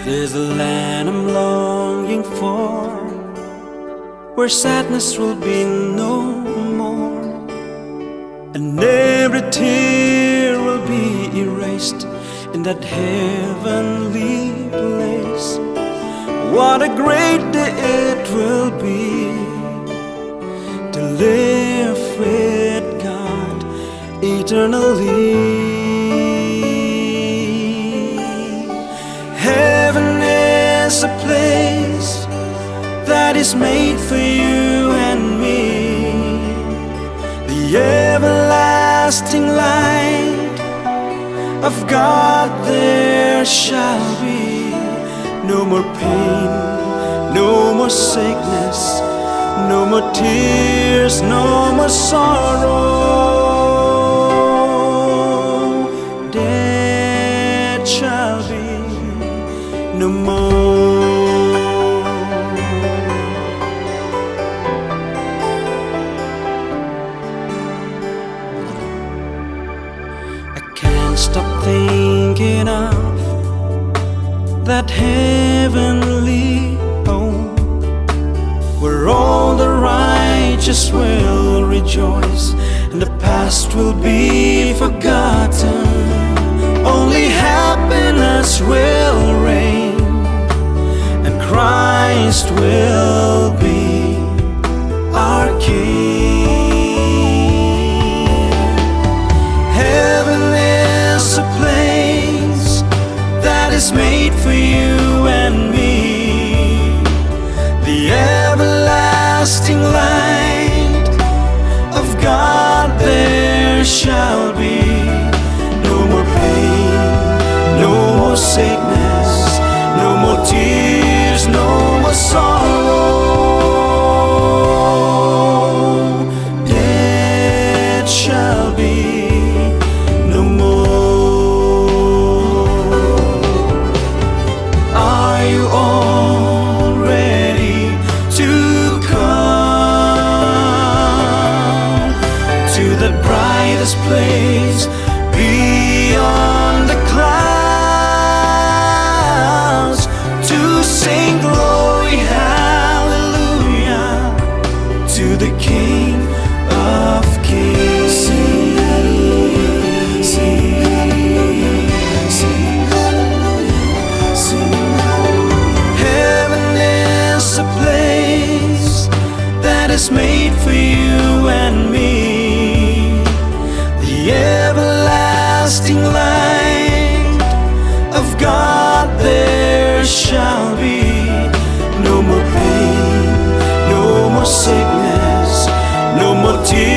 There's a land I'm longing for, where sadness will be no more, and every tear will be erased in that heavenly place. What a great day it will be to live with God eternally. Heaven is a place that is made for you and me. The everlasting light of God there shall be. No more pain, no more sickness, no more tears, no more sorrow. Death shall be no more. I can't stop thinking of that heavenly home, where all the righteous will rejoice and the past will be forgotten. Only happiness will reign, and Christ will be our King. Heaven is a place that is made for you and me. The everlasting light of God there shall be. No more pain, no more sickness, no more tears, no more sorrow. Death shall be no more. Are you all ready to come to the brightest place beyond the clouds, to sing glory, hallelujah, to the King of Kings? Sing hallelujah, sing hallelujah, sing hallelujah, sing hallelujah. Heaven is a place that is made for you and me. The everlasting light of God there shall be. No more pain, no more sickness, no more tears.